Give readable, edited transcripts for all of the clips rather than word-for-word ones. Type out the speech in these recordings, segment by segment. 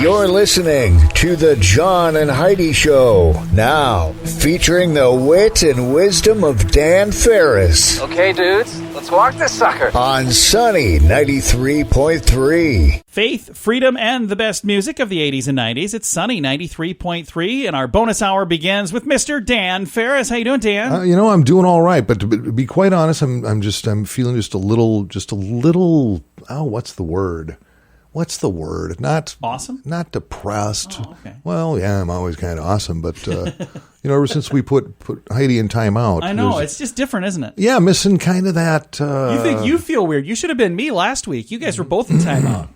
You're listening to the John and Heidi Show, now featuring the wit and wisdom of Dan Farris. Okay, dudes, let's walk this sucker. On Sunny 93.3. Faith, freedom, and the best music of the 80s and 90s. It's Sunny 93.3, and our bonus hour begins with Mr. Dan Farris. How you doing, Dan? I'm doing all right, but to be quite honest, I'm feeling just a little. Oh, what's the word? Not awesome? Not depressed. Oh, okay. Well, yeah, I'm always kind of awesome, but ever since we put Heidi in timeout, I know it's just different, isn't it? Yeah, missing kind of that. You think you feel weird? You should have been me last week. You guys were both in timeout.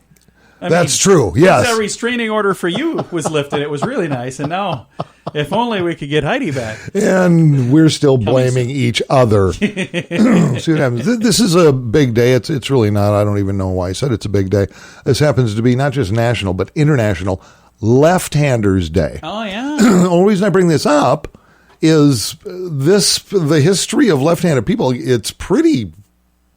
That's true. Yes, that restraining order for you was lifted. It was really nice, and now, if only we could get Heidi back. And we're still blaming each other. See what happens. This is a big day. It's really not. I don't even know why I said it's a big day. This happens to be not just national, but international Left-Handers Day. Oh, yeah. The only reason I bring this up is the history of left-handed people. It's pretty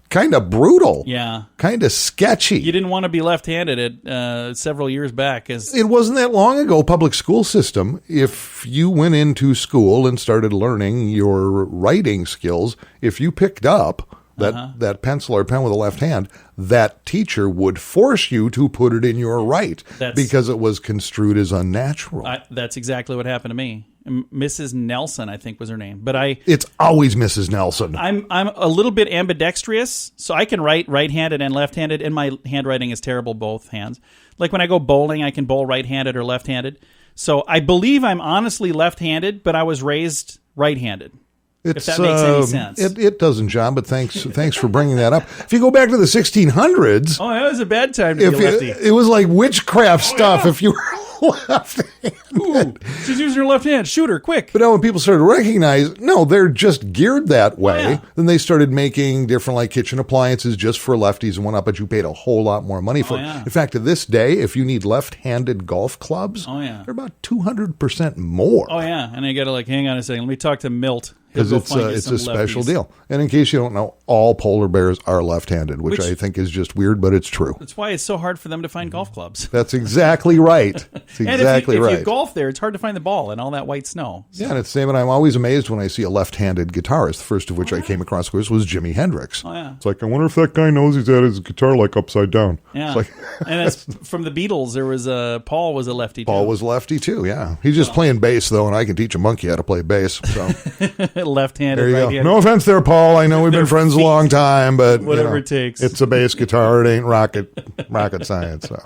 kind of brutal. Yeah. Kind of sketchy. You didn't want to be left-handed several years back. It wasn't that long ago, public school system, if you went into school and started learning your writing skills, if you picked up that pencil or pen with a left hand, that teacher would force you to put it in your right because it was construed as unnatural. That's exactly what happened to me. Mrs. Nelson, I think, was her name. But it's always Mrs. Nelson. I'm a little bit ambidextrous, so I can write right-handed and left-handed, and my handwriting is terrible both hands. Like when I go bowling, I can bowl right-handed or left-handed. So I believe I'm honestly left-handed, but I was raised right-handed. If that makes any sense. It doesn't, John, but thanks for bringing that up. If you go back to the 1600s... Oh, that was a bad time to be lefty. It was like witchcraft stuff if you were left-handed. Ooh, she's using her left hand. Shoot her, quick. But now when people started to recognize, no, they're just geared that way, then they started making different like kitchen appliances just for lefties and whatnot, but you paid a whole lot more money for it. Yeah. In fact, to this day, if you need left-handed golf clubs, they're about 200% more. Oh, yeah. And I got to hang on a second. Let me talk to Milt. Because it's a special deal. And in case you don't know, all polar bears are left-handed, which I think is just weird, but it's true. That's why it's so hard for them to find golf clubs. That's exactly right. That's exactly right. If you golf there, it's hard to find the ball and all that white snow. So. Yeah, and it's the same. And I'm always amazed when I see a left-handed guitarist, the first of which I came across was Jimi Hendrix. Oh, yeah. It's like, I wonder if that guy knows he's at his guitar upside down. Yeah. It's like, and that's from the Beatles. There was Paul was a lefty, too. Paul was lefty, too, yeah. He's just playing bass, though, and I can teach a monkey how to play bass. So left-handed, there you right-handed. go. No offense there, Paul. I know we've been friends a long time, but whatever it takes. It's a bass guitar. It ain't rocket science. So.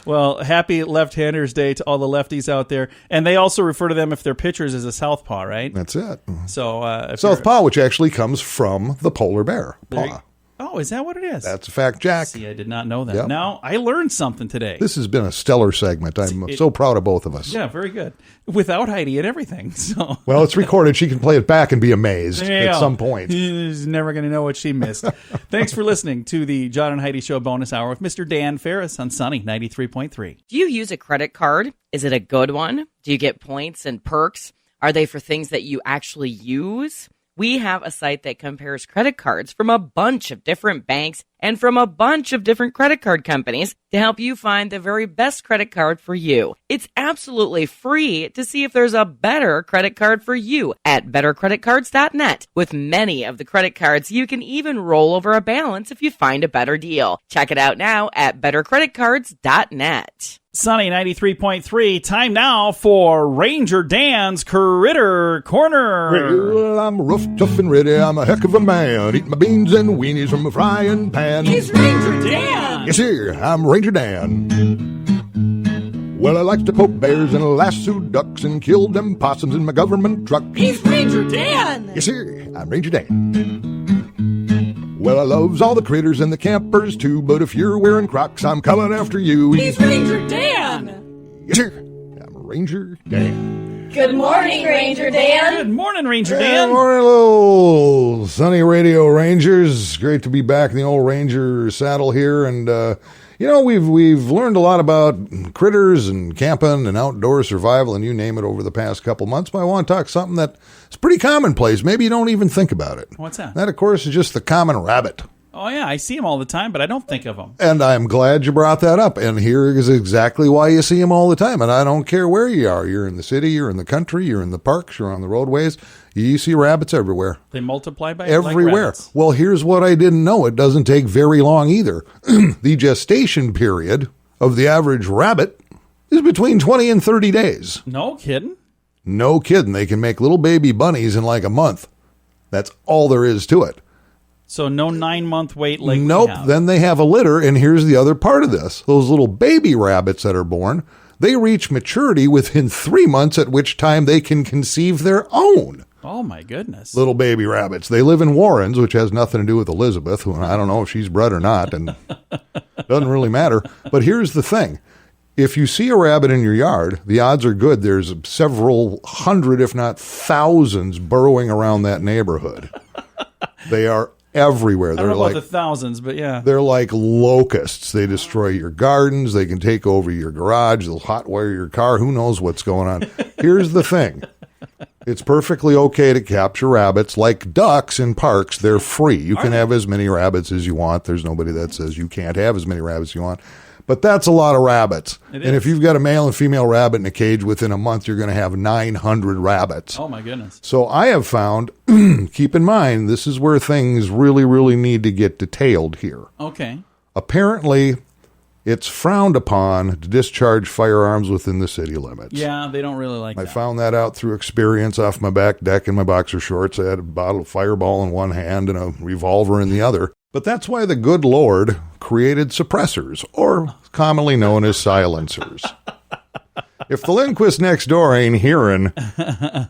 Well, happy Left-Handers Day to all the lefties out there. And they also refer to them, if they're pitchers, as a southpaw, right? That's it. So southpaw, which actually comes from the polar bear paw. Oh, is that what it is? That's a fact, Jack. See, I did not know that. Yep. Now, I learned something today. This has been a stellar segment. I'm so proud of both of us. Yeah, very good. Without Heidi and everything. So. Well, it's recorded. She can play it back and be amazed at some point. She's never going to know what she missed. Thanks for listening to the John and Heidi Show bonus hour with Mr. Dan Farris on Sunny 93.3. Do you use a credit card? Is it a good one? Do you get points and perks? Are they for things that you actually use? We have a site that compares credit cards from a bunch of different banks and from a bunch of different credit card companies to help you find the very best credit card for you. It's absolutely free to see if there's a better credit card for you at bettercreditcards.net. With many of the credit cards, you can even roll over a balance if you find a better deal. Check it out now at bettercreditcards.net. Sunny 93.3, time now for Ranger Dan's Critter Corner. Well, I'm rough, tough, and ready. I'm a heck of a man. Eat my beans and weenies from a frying pan. He's Ranger Dan. Yes, sir. I'm Ranger Dan. Well, I like to poke bears and lasso ducks and kill them possums in my government truck. He's Ranger Dan. Yes, sir. I'm Ranger Dan. Well, I loves all the critters and the campers too, but if you're wearing Crocs, I'm coming after you. He's Ranger Dan. Yes, sir. I'm Ranger Dan. Good morning, Ranger Dan. Good morning, Ranger Dan. Good morning, little Sunny Radio Rangers. Great to be back in the old Ranger saddle here, and we've learned a lot about critters and camping and outdoor survival and you name it over the past couple months, but I want to talk something that's pretty commonplace. Maybe you don't even think about it. What's that? That, of course, is just the common rabbit. Oh, yeah, I see them all the time, but I don't think of them. And I'm glad you brought that up. And here is exactly why you see them all the time. And I don't care where you are. You're in the city, you're in the country, you're in the parks, you're on the roadways. You see rabbits everywhere. They multiply by everywhere. Like well, here's what I didn't know. It doesn't take very long either. The gestation period of the average rabbit is between 20 and 30 days. No kidding? No kidding. They can make little baby bunnies in like a month. That's all there is to it. So no 9-month wait like nope. We have. Then they have a litter, and here's the other part of this. Those little baby rabbits that are born, they reach maturity within 3 months, at which time they can conceive their own. Oh, my goodness. Little baby rabbits. They live in warrens, which has nothing to do with Elizabeth, who I don't know if she's bred or not, and doesn't really matter. But here's the thing. If you see a rabbit in your yard, the odds are good there's several hundred, if not thousands, burrowing around that neighborhood. They are everywhere. I don't know about the thousands, but yeah. They're like locusts. They destroy your gardens. They can take over your garage. They'll hotwire your car. Who knows what's going on? Here's the thing. It's perfectly okay to capture rabbits. Like ducks in parks, they're free. You can have as many rabbits as you want. There's nobody that says you can't have as many rabbits as you want. But that's a lot of rabbits. And if you've got a male and female rabbit in a cage, within a month, you're going to have 900 rabbits. Oh, my goodness. So I have found, keep in mind, this is where things really, really need to get detailed here. Okay. Apparently, it's frowned upon to discharge firearms within the city limits. Yeah, they don't really like that. I found that out through experience off my back deck in my boxer shorts. I had a bottle of Fireball in one hand and a revolver in the other. But that's why the good Lord created suppressors, or commonly known as silencers. If the Lindquist next door ain't hearing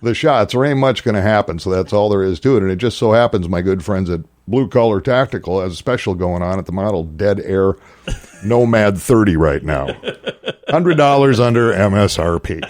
the shots, there ain't much going to happen, so that's all there is to it. And it just so happens my good friends at Blue Collar Tactical has a special going on at the model Dead Air Nomad 30 right now. $100 under MSRP.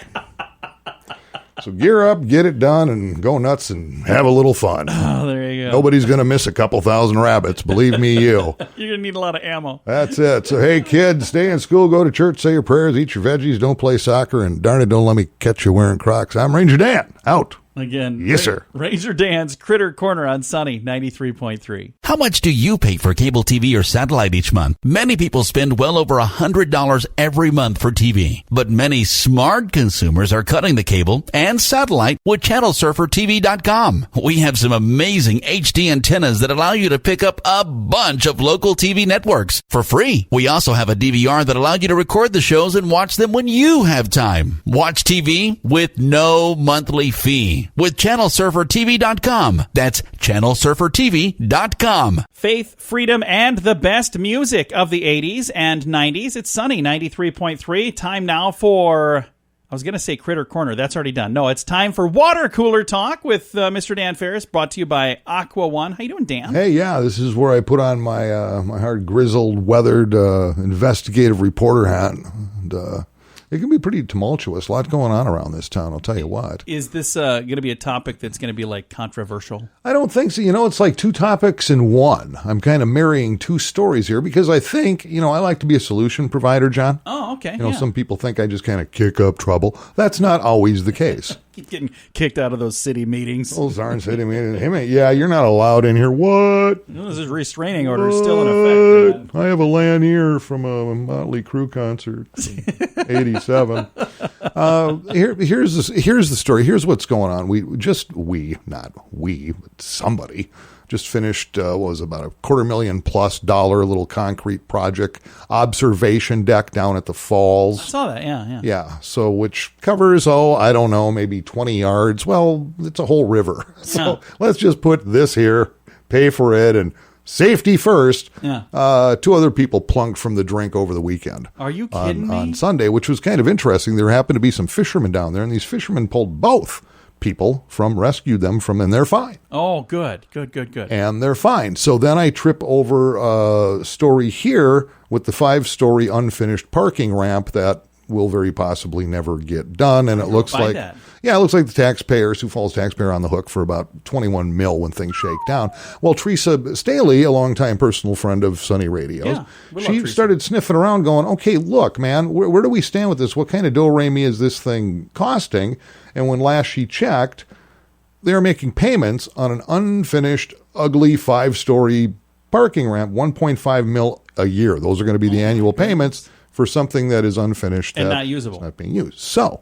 So gear up, get it done, and go nuts and have a little fun. Oh, there you go. Nobody's going to miss a couple thousand rabbits. Believe me, you. You're going to need a lot of ammo. That's it. So, hey, kids, stay in school, go to church, say your prayers, eat your veggies, don't play soccer, and darn it, don't let me catch you wearing Crocs. I'm Ranger Dan. Out. Again. Yes, sir. Ranger Dan's Critter Corner on Sunny 93.3. How much do you pay for cable TV or satellite each month? Many people spend well over $100 every month for TV. But many smart consumers are cutting the cable and satellite with ChannelSurferTV.com. We have some amazing HD antennas that allow you to pick up a bunch of local TV networks for free. We also have a DVR that allows you to record the shows and watch them when you have time. Watch TV with no monthly fee with ChannelSurferTV.com. That's ChannelSurferTV.com. Faith, freedom, and the best music of the 80s and 90s. It's Sunny 93.3. Time now for... I was going to say Critter Corner. That's already done. No, it's time for Water Cooler Talk with Mr. Dan Farris, brought to you by Aqua One. How you doing, Dan? Hey, yeah, this is where I put on my my hard, grizzled, weathered investigative reporter hat. And, it can be pretty tumultuous. A lot going on around this town, I'll tell you what. Is this going to be a topic that's going to be, like, controversial? I don't think so. You know, it's like two topics in one. I'm kind of marrying two stories here because I think, you know, I like to be a solution provider, John. Oh, okay. You know, some people think I just kind of kick up trouble. That's not always the case. Keep getting kicked out of those city meetings. Those aren't city meetings. Hey, yeah, you're not allowed in here. What? No, this is restraining order is still in effect. I have a lanyard from a Motley Crue concert from 87. Here's the story. Here's what's going on. Somebody just finished was about $250,000+ little concrete project observation deck down at the falls. I saw that. Yeah. Yeah. So which covers I don't know, maybe 20 yards. Well, it's a whole river. So let's just put this here, pay for it, and safety first. Yeah. Two other people plunked from the drink over the weekend. Are you kidding me? On Sunday, which was kind of interesting. There happened to be some fishermen down there, and these fishermen pulled both people rescued them from, and they're fine. Oh, good. And they're fine. So then I trip over a story here with the 5-story unfinished parking ramp that will very possibly never get done. And it looks like, it looks like the taxpayer, Sioux Falls taxpayer, on the hook for about $21 million when things shake down. Well, Teresa Staley, a longtime personal friend of Sunny Radio, she started sniffing around going, okay, look, man, where do we stand with this? What kind of do-re-mi is this thing costing? And when last she checked, they are making payments on an unfinished, ugly 5-story parking ramp, $1.5 million a year. Those are going to be the annual payments for something that is unfinished and that not usable, is not being used. So,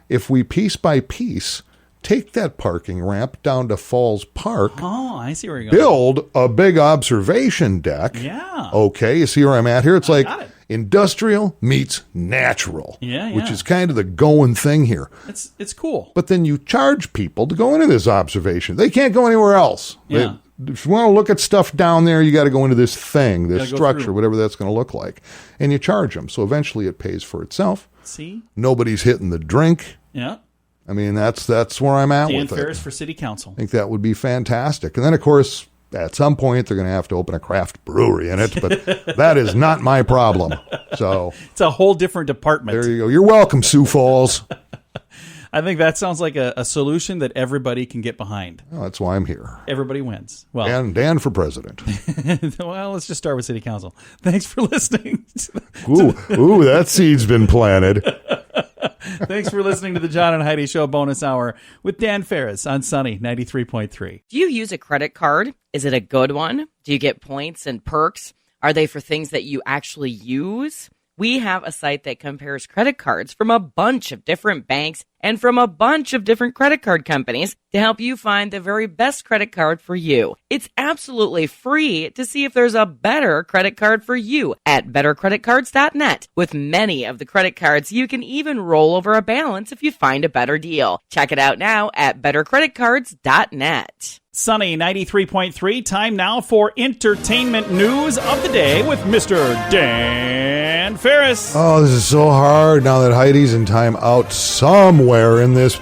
if we piece by piece take that parking ramp down to Falls Park, I see where you're going. Build a big observation deck. Yeah. Okay, you see where I'm at here? It's like got it. industrial meets natural, Yeah. which is kind of the going thing here. It's cool. But then you charge people to go into this observation. They can't go anywhere else. Yeah. If you want to look at stuff down there, you got to go into this thing, this Gotta go structure, through. whatever that's going to look like. And you charge them. So eventually it pays for itself. See? Nobody's hitting the drink. Yeah. I mean, that's where I'm at Dan with Farris it. for city council. I think that would be fantastic. And then, of course, at some point, they're going to have to open a craft brewery in it, but that is not my problem. So It's a whole different department. there you go. You're welcome, Sioux Falls. I think that sounds like a solution that everybody can get behind. Well, that's why I'm here. Everybody wins. Well, And Dan for president. well, let's just start with city council. Thanks for listening. Ooh, that seed's been planted. Thanks for listening to the John and Heidi Show bonus hour with Dan Farris on Sunny 93.3. Do you use a credit card? Is it a good one? Do you get points and perks? Are they for things that you actually use? We have a site that compares credit cards from a bunch of different banks and from a bunch of different credit card companies to help you find the very best credit card for you. It's absolutely free to see if there's a better credit card for you at bettercreditcards.net. With many of the credit cards, you can even roll over a balance if you find a better deal. Check it out now at bettercreditcards.net. Sunny 93.3, time now for entertainment news of the day with Mr. Dan Farris. Oh, this is so hard now that Heidi's in time out somewhere in this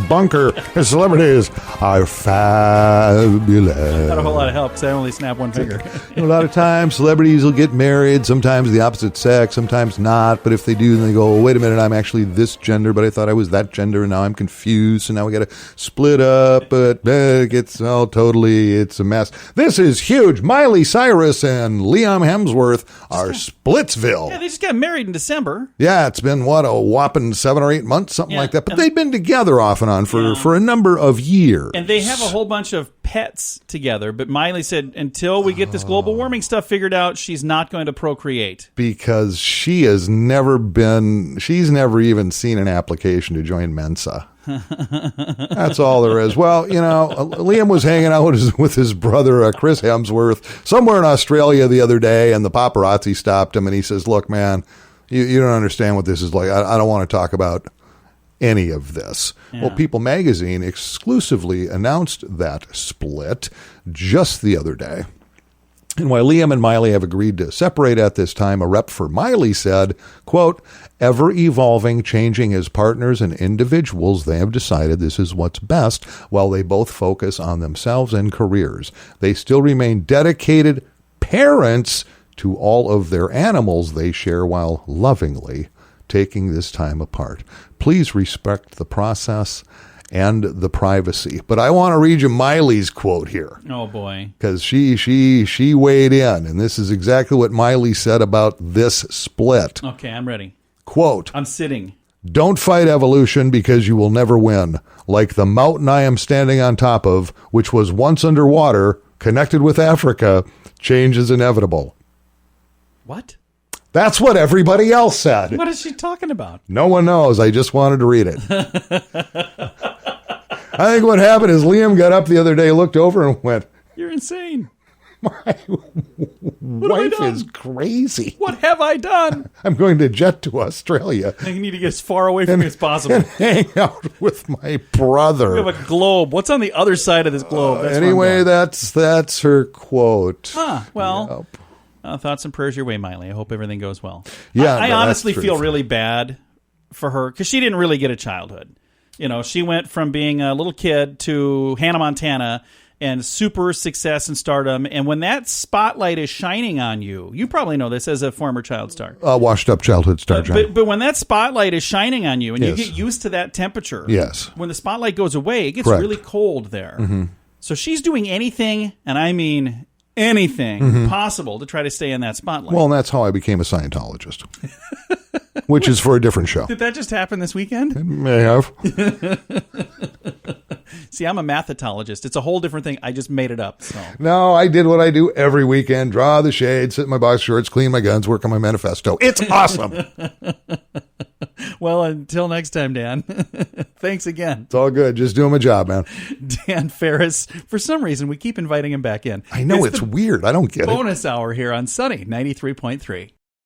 bunker. The celebrities are fabulous. Not a whole lot of help because I only snap one finger. A lot of times celebrities will get married, sometimes the opposite sex, sometimes not. But if they do, then they go, wait a minute, I'm actually this gender, but I thought I was that gender, and now I'm confused. So now we got to split up. But it's a mess. This is huge. Miley Cyrus and Liam Hemsworth are Splitsville. Yeah, they just got married in December. Yeah, it's been, a whopping 7 or 8 months, something like that. But they've been together off and on for a number of years. And they have a whole bunch of pets together. But Miley said until we get this global warming stuff figured out, she's not going to procreate. Because she's never even seen an application to join Mensa. That's all there is. Well, Liam was hanging out with his brother, Chris Hemsworth, somewhere in Australia the other day, and the paparazzi stopped him, and he says, look, man, you don't understand what this is like. I don't want to talk about any of this. Yeah. Well, People magazine exclusively announced that split just the other day. And while Liam and Miley have agreed to separate at this time, a rep for Miley said, quote, ever evolving, changing as partners and individuals, they have decided this is what's best while they both focus on themselves and careers. They still remain dedicated parents to all of their animals they share while lovingly taking this time apart. Please respect the process and the privacy. But I want to read you Miley's quote here. Oh, boy. Because she weighed in, and this is exactly what Miley said about this split. Okay, I'm ready. Quote, I'm sitting. don't fight evolution because you will never win. Like the mountain I am standing on top of, which was once underwater, connected with Africa, change is inevitable. What? That's what everybody else said. What is she talking about? No one knows. I just wanted to read it. I think what happened is Liam got up the other day, looked over, and went, You're insane. my wife is crazy. What have I done? I'm going to jet to Australia. I need to get as far away from me as possible. And hang out with my brother. We have a globe. What's on the other side of this globe? Anyway, that's her quote. Well, thoughts and prayers your way, Miley. I hope everything goes well. Yeah, I honestly that's feel true. really bad for her because she didn't really get a childhood. She went from being a little kid to Hannah Montana and super success and stardom. And when that spotlight is shining on you, you probably know this as a former child star. Washed up childhood star, John. But when that spotlight is shining on you and Yes. you get used to that temperature, Yes. when the spotlight goes away, it gets Correct. really cold there. Mm-hmm. So she's doing anything, and I mean anything possible to try to stay in that spotlight. Well, and that's how I became a Scientologist, which is for a different show. Did that just happen this weekend? May have. See, I'm a mathologist. It's a whole different thing. I just made it up. So. No, I did what I do every weekend. Draw the shade, sit in my box shorts, clean my guns, work on my manifesto. It's awesome. Well, until next time, Dan. Thanks again. It's all good. Just doing my job, man. Dan Farris. For some reason, we keep inviting him back in. I know, it's weird. I don't get it. Bonus hour here on Sunny 93.3.